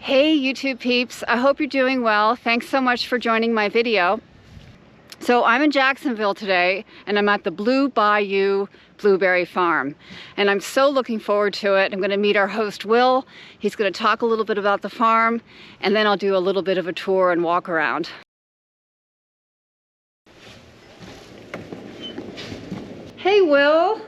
Hey YouTube peeps, I hope you're doing well. Thanks so much for joining my video. So I'm in Jacksonville today and I'm at the Blu-By-U Blueberry Farm. And I'm so looking forward to it. I'm going to meet our host Will. He's going to talk a little bit about the farm and then I'll do a little bit of a tour and walk around. Hey Will.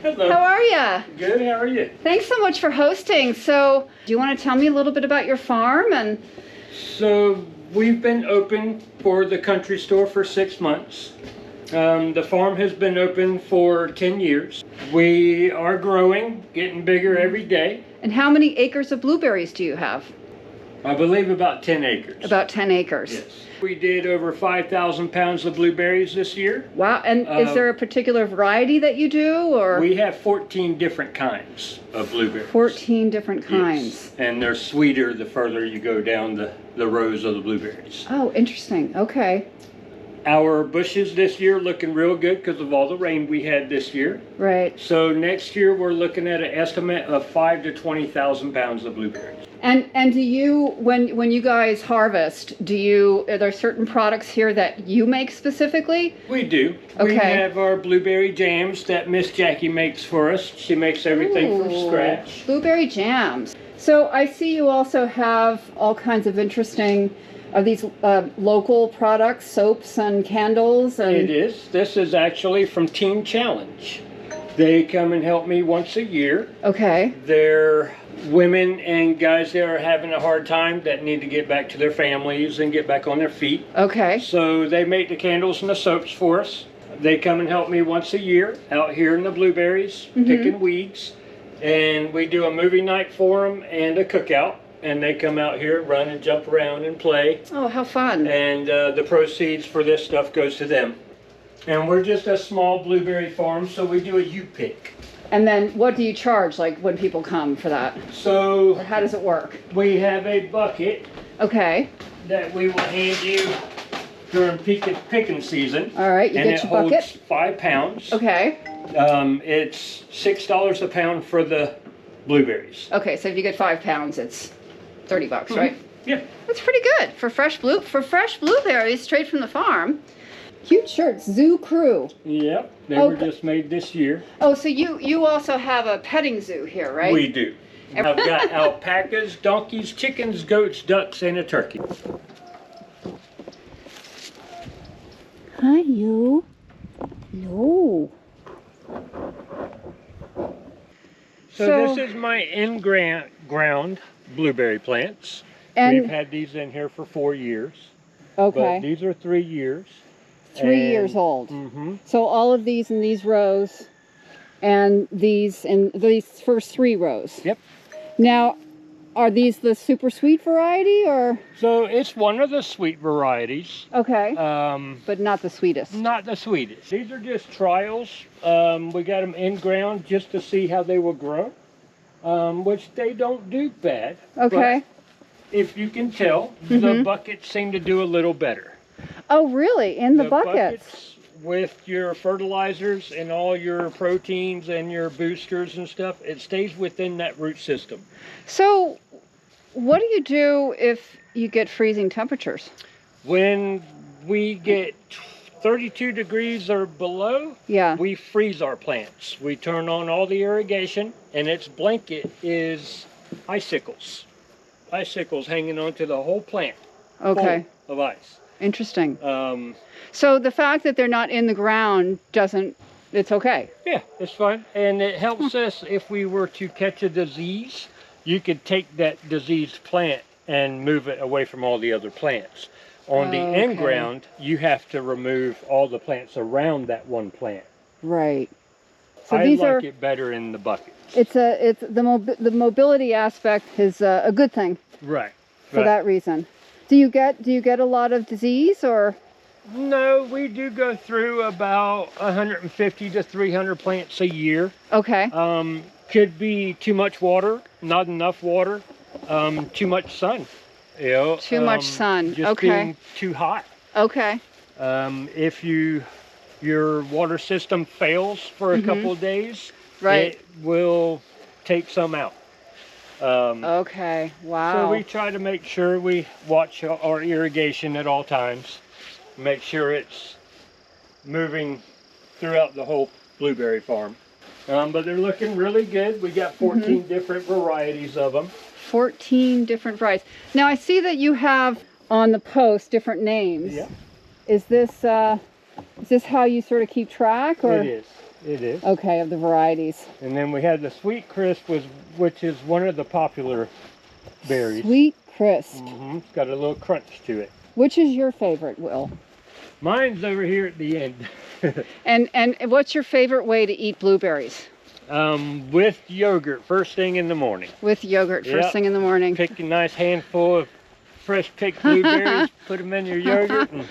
Hello. How are you? Good, how are you? Thanks so much for hosting. So, do you want to tell me a little bit about your farm? So, we've been open for the country store for 6 months. The farm has been open for 10 years. We are growing, getting bigger every day. And how many acres of blueberries do you have? I believe about 10 acres. About 10 acres. Yes. We did over 5,000 pounds of blueberries this year. Wow, and is there a particular variety that you do, or? We have 14 different kinds of blueberries. 14 different kinds. Yes. And they're sweeter the further you go down the rows of the blueberries. Oh, interesting, okay. Our bushes this year looking real good because of all the rain we had this year. Right. So next year we're looking at an estimate of 5,000 to 20,000 pounds of blueberries. And do you, when you guys harvest, are there certain products here that you make specifically? We do. Okay. We have our blueberry jams that Miss Jackie makes for us. She makes everything from scratch. Blueberry jams. So I see you also have all kinds of interesting these local products, soaps and candles. And It is. This is actually from Teen Challenge. They come and help me once a year. Okay. They're women and guys that are having a hard time that need to get back to their families and get back on their feet. Okay. So they make the candles and the soaps for us. They come and help me once a year out here in the blueberries, picking weeds. And we do a movie night for them and a cookout. And they come out here, run and jump around and play. Oh, how fun. And the proceeds for this stuff goes to them. And we're just a small blueberry farm, so we do a U-pick. And then what do you charge, like, when people come for that? So Or how does it work? we have a bucket Okay. that we will hand you during picking season. All right, you and get it your holds bucket. 5 pounds. Okay. It's $6 a pound for the blueberries. Okay, so if you get 5 pounds, it's $30, right? Yeah. That's pretty good for fresh blueberries straight from the farm. Cute shirts, Zoo Crew. Yep, they were just made this year. Oh, so you also have a petting zoo here, right? We do. I've got alpacas, donkeys, chickens, goats, ducks, and a turkey. Hi, you. No. So this is my in-ground blueberry plants. And we've had these in here for 4 years. okay. But these are 3 years. 3 years old. So all of these in these rows, and these in these first 3 rows. Yep. Now, are these the super sweet variety, or? So it's one of the sweet varieties. Okay. But not the sweetest. Not the sweetest. These are just trials. We got them in ground just to see how they will grow, which they don't do bad. Okay. But if you can tell, the buckets seem to do a little better. Oh, really? In the buckets with your fertilizers and all your proteins and your boosters and stuff, it stays within that root system. So, what do you do if you get freezing temperatures? When we get 32 degrees or below, we freeze our plants. We turn on all the irrigation, and its blanket is icicles. Icicles hanging onto the whole plant. Okay. Full of ice. Interesting. So the fact that they're not in the ground it's okay. Yeah, it's fine. And it helps us if we were to catch a disease, you could take that diseased plant and move it away from all the other plants. On the in-ground, you have to remove all the plants around that one plant. Right. So I like it better in the buckets. It's the mobility aspect is a good thing. Right. For that reason. Do you get a lot of disease, or? No, we do go through about 150 to 300 plants a year. Okay. Could be too much water, not enough water, too much sun. You know, too much sun. Just being too hot. Okay. If your water system fails for a couple of days, right, it will take some out. Okay, wow. So we try to make sure we watch our irrigation at all times. Make sure it's moving throughout the whole blueberry farm. But they're looking really good. We got 14 different varieties of them. 14 different varieties. Now I see that you have on the post different names. Yeah. Is this how you sort of keep track? Or? It is. It is. Okay, of the varieties. And then we have the Sweet Crisp, which is one of the popular berries. Sweet Crisp. It's got a little crunch to it. Which is your favorite, Will? Mine's over here at the end. And what's your favorite way to eat blueberries? With yogurt, first thing in the morning. With yogurt, first thing in the morning. Pick a nice handful of fresh picked blueberries, put them in your yogurt, and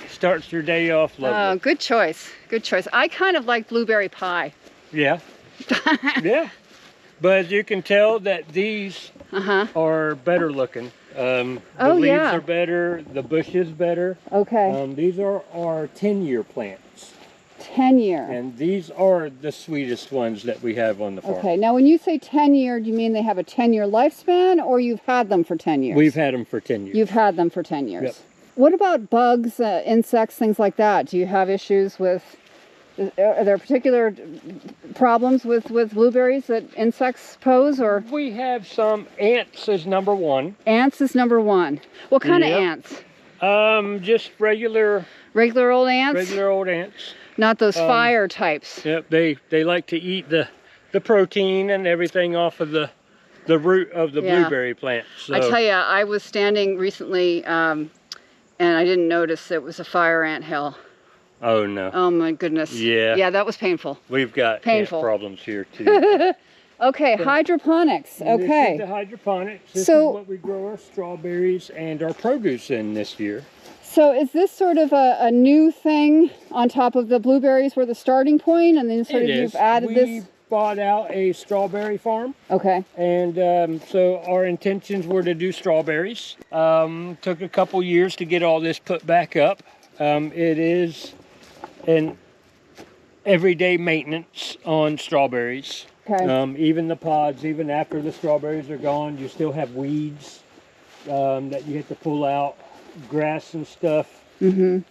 starts your day off lovely. Oh, good choice. Good choice. I kind of like blueberry pie. Yeah. Yeah. But as you can tell that these are better looking. The leaves are better, the bush is better. Okay. These are our 10-year plants. 10-year. And these are the sweetest ones that we have on the farm. Okay. Now, when you say 10-year, do you mean they have a 10-year lifespan, or you've had them for 10 years? We've had them for 10 years. You've had them for 10 years. Yep. What about bugs, insects, things like that? Do you have issues with, are there particular problems with blueberries that insects pose, or? We have some. Ants is number one. Ants is number one. What kind of ants? Just regular old ants? Regular old ants. Not those fire types. Yep, they like to eat the protein and everything off of the root of the blueberry plant. So. I tell you, I was standing recently and I didn't notice it was a fire ant hill. Oh no. Oh my goodness. Yeah. Yeah, that was painful. We've got ant problems here too. Okay, hydroponics. Okay. This is the hydroponics. This is what we grow our strawberries and our produce in this year. So is this sort of a new thing on top of the blueberries were the starting point, and then sort of you've added this? We bought out a strawberry farm. Okay. And so our intentions were to do strawberries. Took a couple years to get all this put back up. It is an everyday maintenance on strawberries. Okay. Even the pods, even after the strawberries are gone, you still have weeds that you have to pull out. Grass and stuff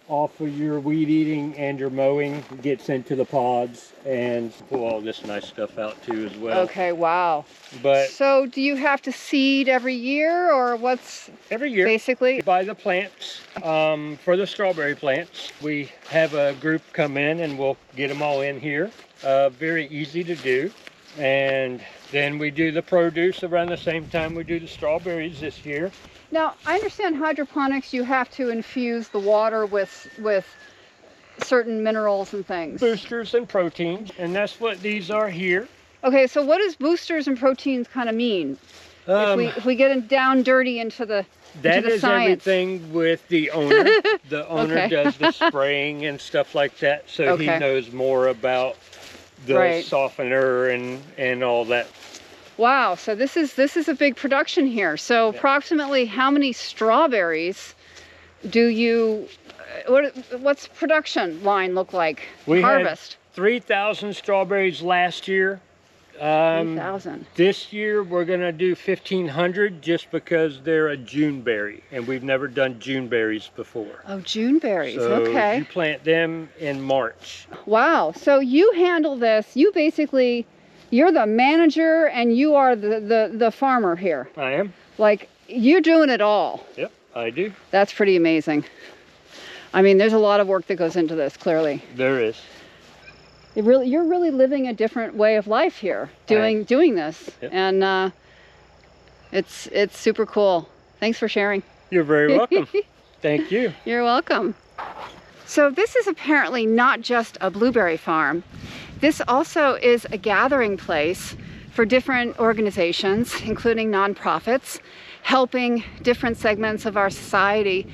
off of your weed eating and your mowing gets into the pods, and pull all this nice stuff out too as well. Okay, wow. But so do you have to seed every year, or what's every year basically? Buy the plants for the strawberry plants. We have a group come in and we'll get them all in here. Very easy to do. And then we do the produce around the same time we do the strawberries this year. Now, I understand hydroponics, you have to infuse the water with certain minerals and things. Boosters and proteins, and that's what these are here. Okay, so what does boosters and proteins kind of mean? If we get down dirty into the That is science. Everything with the owner. The owner does the spraying and stuff like that, so he knows more about the softener and all that. Wow, so this is a big production here. So approximately how many strawberries do you, what's production line look like? We harvest? Had 3,000 strawberries last year. 3,000. This year we're gonna do 1,500 just because they're a June berry, and we've never done June berries before. Oh, June berries, so okay. You plant them in March. Wow, so you handle this, you're the manager and you are the farmer here. I am. Like, you're doing it all. Yep, I do. That's pretty amazing. I mean, there's a lot of work that goes into this, clearly. There is. You're really living a different way of life here, doing this, and it's super cool. Thanks for sharing. You're very welcome. Thank you. You're welcome. So this is apparently not just a blueberry farm. This also is a gathering place for different organizations, including nonprofits, helping different segments of our society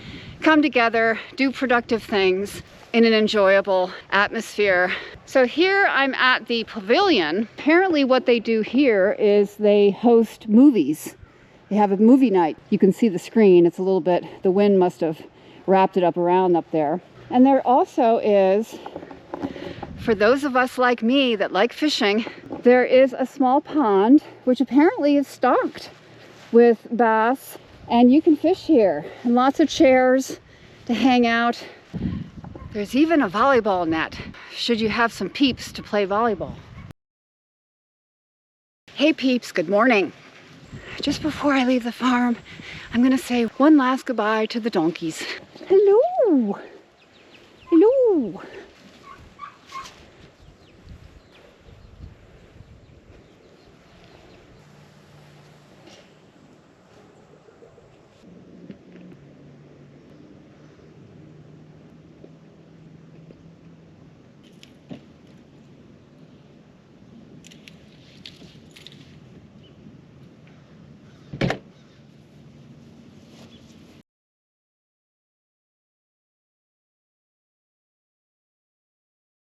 come together, do productive things in an enjoyable atmosphere. So here I'm at the pavilion. Apparently what they do here is they host movies. They have a movie night. You can see the screen. It's a little bit, the wind must have wrapped it up around up there. And there also is, for those of us like me that like fishing, there is a small pond, which apparently is stocked with bass, and you can fish here. And lots of chairs to hang out. There's even a volleyball net, should you have some peeps to play volleyball. Hey peeps, good morning. Just before I leave the farm, I'm gonna say one last goodbye to the donkeys. Hello! Hello!